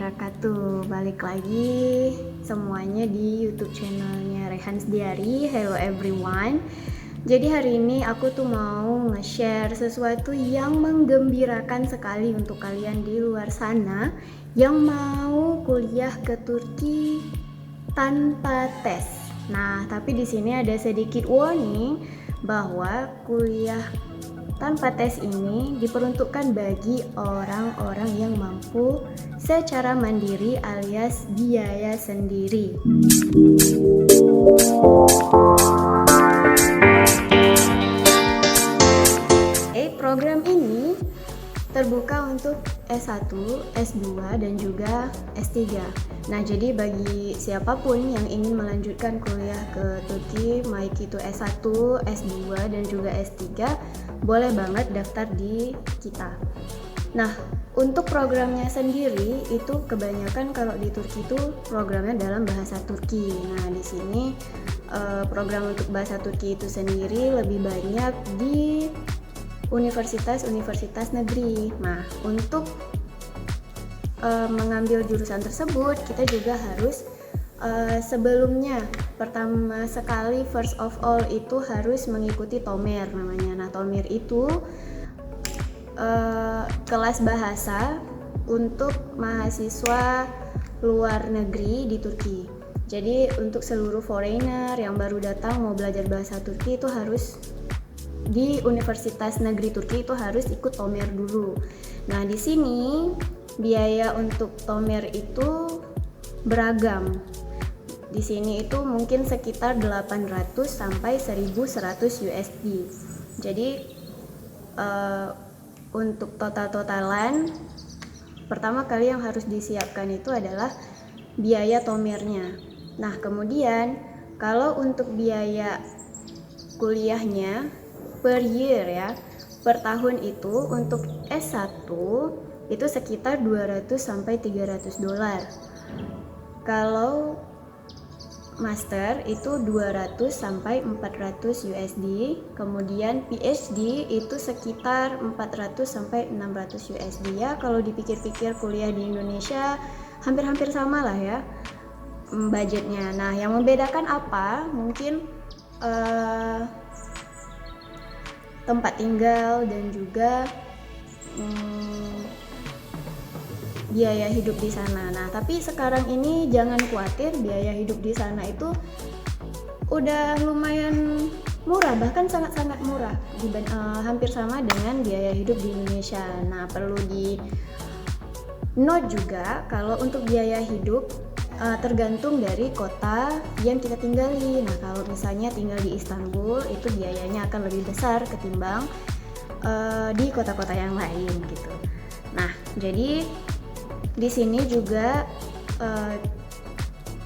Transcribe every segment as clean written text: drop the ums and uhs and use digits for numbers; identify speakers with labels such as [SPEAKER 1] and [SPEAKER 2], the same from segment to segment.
[SPEAKER 1] wabarakatuh. Balik lagi semuanya di YouTube channelnya Rehans Diary. Hello everyone. Jadi hari ini aku tuh mau nge-share sesuatu yang menggembirakan sekali untuk kalian di luar sana yang mau kuliah ke Turki tanpa tes. Nah, tapi di sini ada sedikit warning bahwa kuliah tanpa tes ini diperuntukkan bagi orang-orang yang mampu secara mandiri alias biaya sendiri. Program ini terbuka untuk S1, S2, dan juga S3. Nah, jadi bagi siapapun yang ingin melanjutkan kuliah ke Turki, baik itu S1, S2, dan juga S3, boleh banget daftar di kita. Nah, untuk programnya sendiri itu kebanyakan kalau di Turki itu programnya dalam bahasa Turki. Nah, di sini program untuk bahasa Turki itu sendiri lebih banyak di universitas-universitas negeri. Nah, untuk mengambil jurusan tersebut kita juga harus sebelumnya pertama sekali first of all itu harus mengikuti TOMER namanya. Nah, TOMER itu kelas bahasa untuk mahasiswa luar negeri di Turki. Jadi untuk seluruh foreigner yang baru datang mau belajar bahasa Turki itu harus di Universitas Negeri Turki itu harus ikut TOMER dulu. Nah, di sini biaya untuk TOMER itu beragam. Di sini itu mungkin sekitar 800 sampai 1100 USD. Jadi untuk total-totalan pertama kali yang harus disiapkan itu adalah biaya TOMER-nya. Nah, kemudian kalau untuk biaya kuliahnya per year ya, per tahun itu untuk S1 itu sekitar 200 sampai 300 dolar. Kalau master itu 200 sampai 400 USD, kemudian PhD itu sekitar 400 sampai 600 USD ya. Kalau dipikir-pikir kuliah di Indonesia hampir-hampir sama lah ya budgetnya. Nah, yang membedakan apa? Mungkin tempat tinggal dan juga biaya hidup di sana. Nah, tapi sekarang ini jangan khawatir, biaya hidup di sana itu udah lumayan murah, bahkan sangat-sangat murah, hampir sama dengan biaya hidup di Indonesia. Nah, perlu di note juga kalau untuk biaya hidup tergantung dari kota yang kita tinggali. Nah, kalau misalnya tinggal di Istanbul itu biayanya akan lebih besar ketimbang di kota-kota yang lain gitu. Nah, jadi di sini juga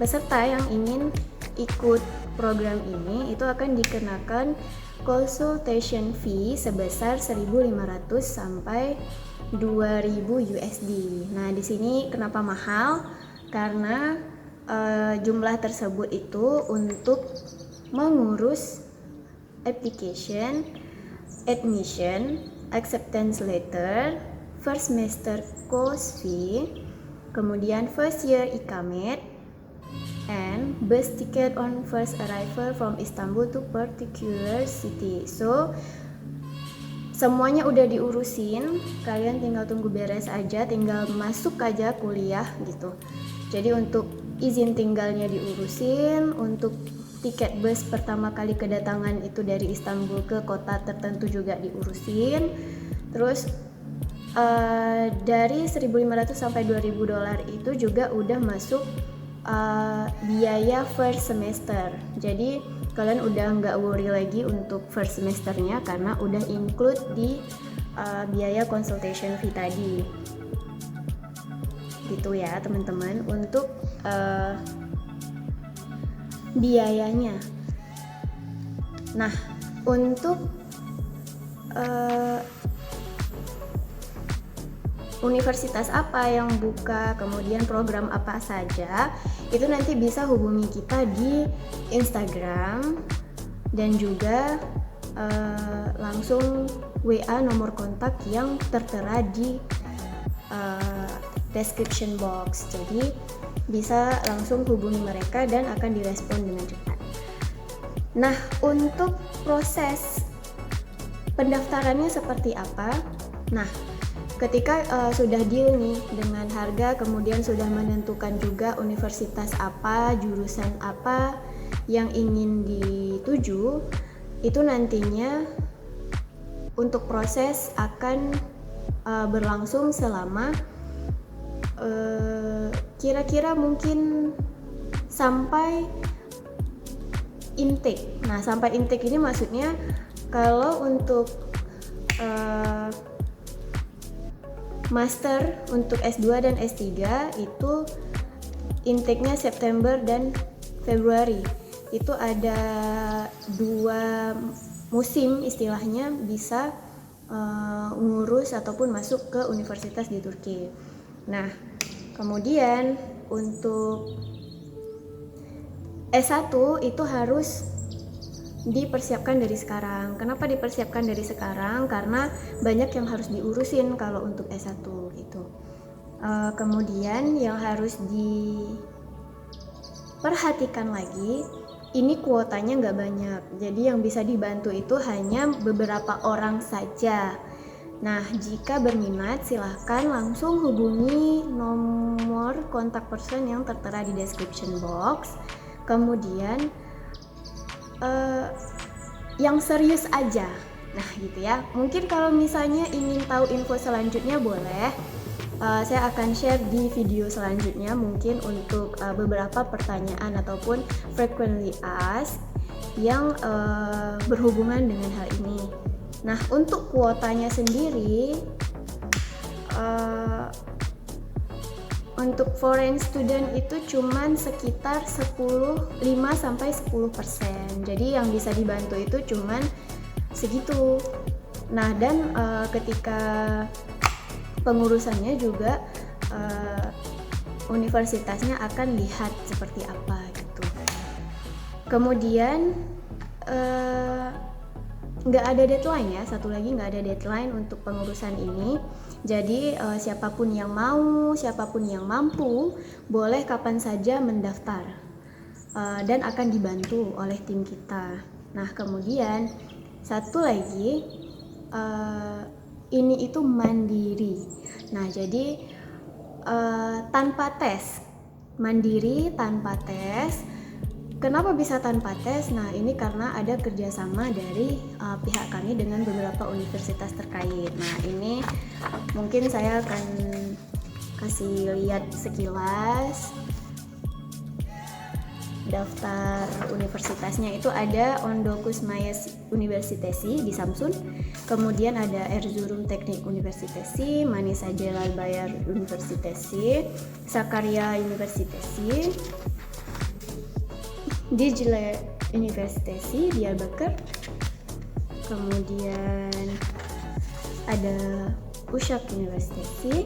[SPEAKER 1] peserta yang ingin ikut program ini itu akan dikenakan consultation fee sebesar 1.500 sampai 2.000 USD. Nah, di sini kenapa mahal? Karena jumlah tersebut itu untuk mengurus application, admission, acceptance letter, first semester course fee, kemudian first year ikamet, and bus ticket on first arrival from Istanbul to particular city. So semuanya udah diurusin, kalian tinggal tunggu beres aja, tinggal masuk aja kuliah gitu. Jadi untuk izin tinggalnya diurusin, untuk tiket bus pertama kali kedatangan itu dari Istanbul ke kota tertentu juga diurusin. Terus dari 1.500 sampai 2.000 dolar itu juga udah masuk biaya first semester. Jadi kalian udah nggak worry lagi untuk first semesternya karena udah include di biaya consultation fee tadi. Gitu ya teman-teman untuk biayanya. Nah, untuk universitas apa yang buka, kemudian program apa saja, itu nanti bisa hubungi kita di Instagram dan juga langsung WA nomor kontak yang tertera di description box. Jadi bisa langsung hubungi mereka dan akan direspon dengan cepat. Nah, untuk proses pendaftarannya seperti apa? Nah, ketika sudah deal nih dengan harga, kemudian sudah menentukan juga universitas apa, jurusan apa yang ingin dituju, itu nantinya untuk proses akan berlangsung selama kira-kira mungkin sampai intake. Nah, sampai intake ini maksudnya kalau untuk master untuk S2 dan S3 itu intake-nya September dan Februari. Itu ada 2 musim istilahnya bisa ngurus ataupun masuk ke universitas di Turki. Nah, kemudian untuk S1 itu harus dipersiapkan dari sekarang. Kenapa dipersiapkan dari sekarang? Karena banyak yang harus diurusin kalau untuk S1 gitu. Kemudian yang harus diperhatikan lagi, ini kuotanya nggak banyak. Jadi yang bisa dibantu itu hanya beberapa orang saja. Nah, jika berminat silahkan langsung hubungi nomor kontak person yang tertera di description box. Kemudian yang serius aja. Nah, gitu ya. Mungkin kalau misalnya ingin tahu info selanjutnya boleh. Saya akan share di video selanjutnya mungkin untuk beberapa pertanyaan ataupun frequently asked yang berhubungan dengan hal ini. Nah, untuk kuotanya sendiri untuk foreign student itu cuman sekitar 5-10%. Jadi yang bisa dibantu itu cuman segitu. Nah, dan ketika pengurusannya juga universitasnya akan lihat seperti apa gitu. Kemudian nggak ada deadline ya, satu lagi nggak ada deadline untuk pengurusan ini. Jadi siapapun yang mau, siapapun yang mampu, boleh kapan saja mendaftar dan akan dibantu oleh tim kita. Nah, kemudian satu lagi, ini itu mandiri. Nah, jadi tanpa tes, mandiri tanpa tes. Kenapa bisa tanpa tes? Nah, ini karena ada kerjasama dari pihak kami dengan beberapa universitas terkait. Nah, ini mungkin saya akan kasih lihat sekilas daftar universitasnya. Itu ada Ondokus Mayas Universitesi di Samsun, kemudian ada Erzurum Teknik Universitesi, Manisa Celal Bayar Universitesi, Sakarya Universitesi, Dicle Universitesi Diyarbakır, kemudian ada Uşak Universitesi,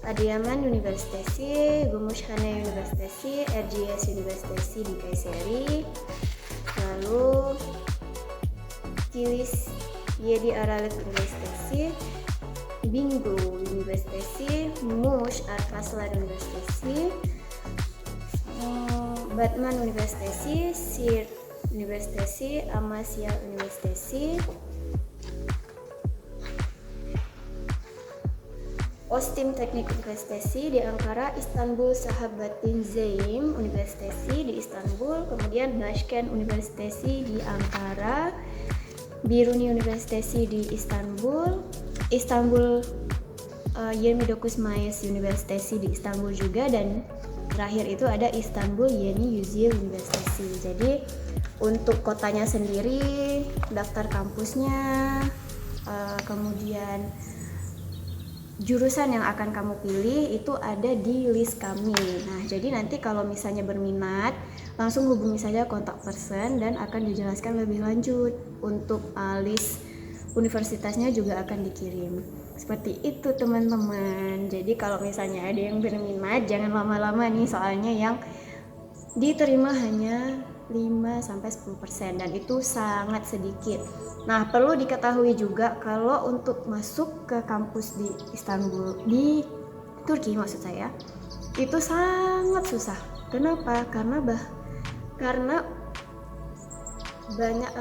[SPEAKER 1] Adıyaman Universitesi, Gümüşhane Universitesi, Erciyes Universitesi di Kayseri, lalu Kilis Yedi Aralık Universitesi, Bingu Universitesi, Muş Arkaslar Universitesi, Batman Universitesi, Siirt Universitesi, Amasya Universitesi, Ostim Teknik Universitesi di Ankara, Istanbul Sahabatin Zeim Universitesi di Istanbul, kemudian Başkent Universitesi di Ankara, Biruni Universitesi di Istanbul, Istanbul 29 Mayıs Universitesi di Istanbul juga, dan terakhir itu ada Istanbul Yeni Yüzyıl Universitesi. Jadi untuk kotanya sendiri, daftar kampusnya, kemudian jurusan yang akan kamu pilih itu ada di list kami. Nah, jadi nanti kalau misalnya berminat, langsung hubungi saja kontak person dan akan dijelaskan lebih lanjut. Untuk list universitasnya juga akan dikirim. Seperti itu teman-teman. Jadi kalau misalnya ada yang berminat, jangan lama-lama nih, soalnya yang diterima hanya 5-10% dan itu sangat sedikit. Nah, perlu diketahui juga kalau untuk masuk ke kampus di Istanbul, di Turki maksud saya, itu sangat susah. Kenapa? Karena banyak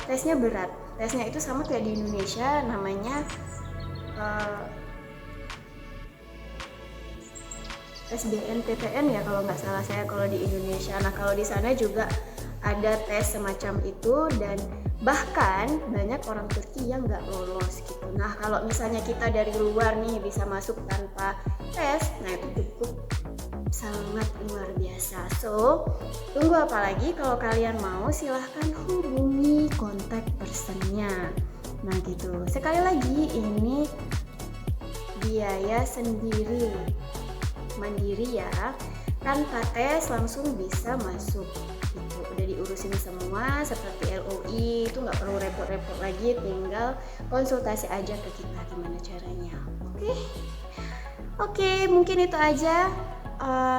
[SPEAKER 1] tesnya berat. Tesnya itu sama kayak di Indonesia, namanya SBMPTN ya kalau nggak salah saya kalau di Indonesia. Nah, kalau di sana juga ada tes semacam itu dan bahkan banyak orang Turki yang nggak lolos gitu. Nah, kalau misalnya kita dari luar nih bisa masuk tanpa tes, nah itu cukup sangat luar biasa. So, tunggu apa lagi? Kalau kalian mau silahkan hubungi kontak personnya. Nah gitu. Sekali lagi ini biaya sendiri, mandiri ya, tanpa tes langsung bisa masuk gitu. Udah diurusin semua seperti LOI, itu nggak perlu repot-repot lagi, tinggal konsultasi aja ke kita gimana caranya. Oke, mungkin itu aja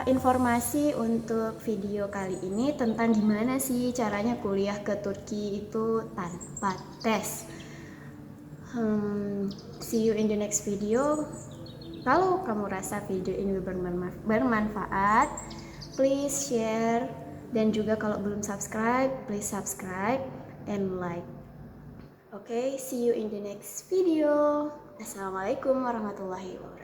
[SPEAKER 1] informasi untuk video kali ini tentang gimana sih caranya kuliah ke Turki itu tanpa tes. See you in the next video. Kalau kamu rasa video ini bermanfaat, please share, dan juga kalau belum subscribe, please subscribe and like. Okay, see you in the next video. Assalamualaikum warahmatullahi wabarakatuh.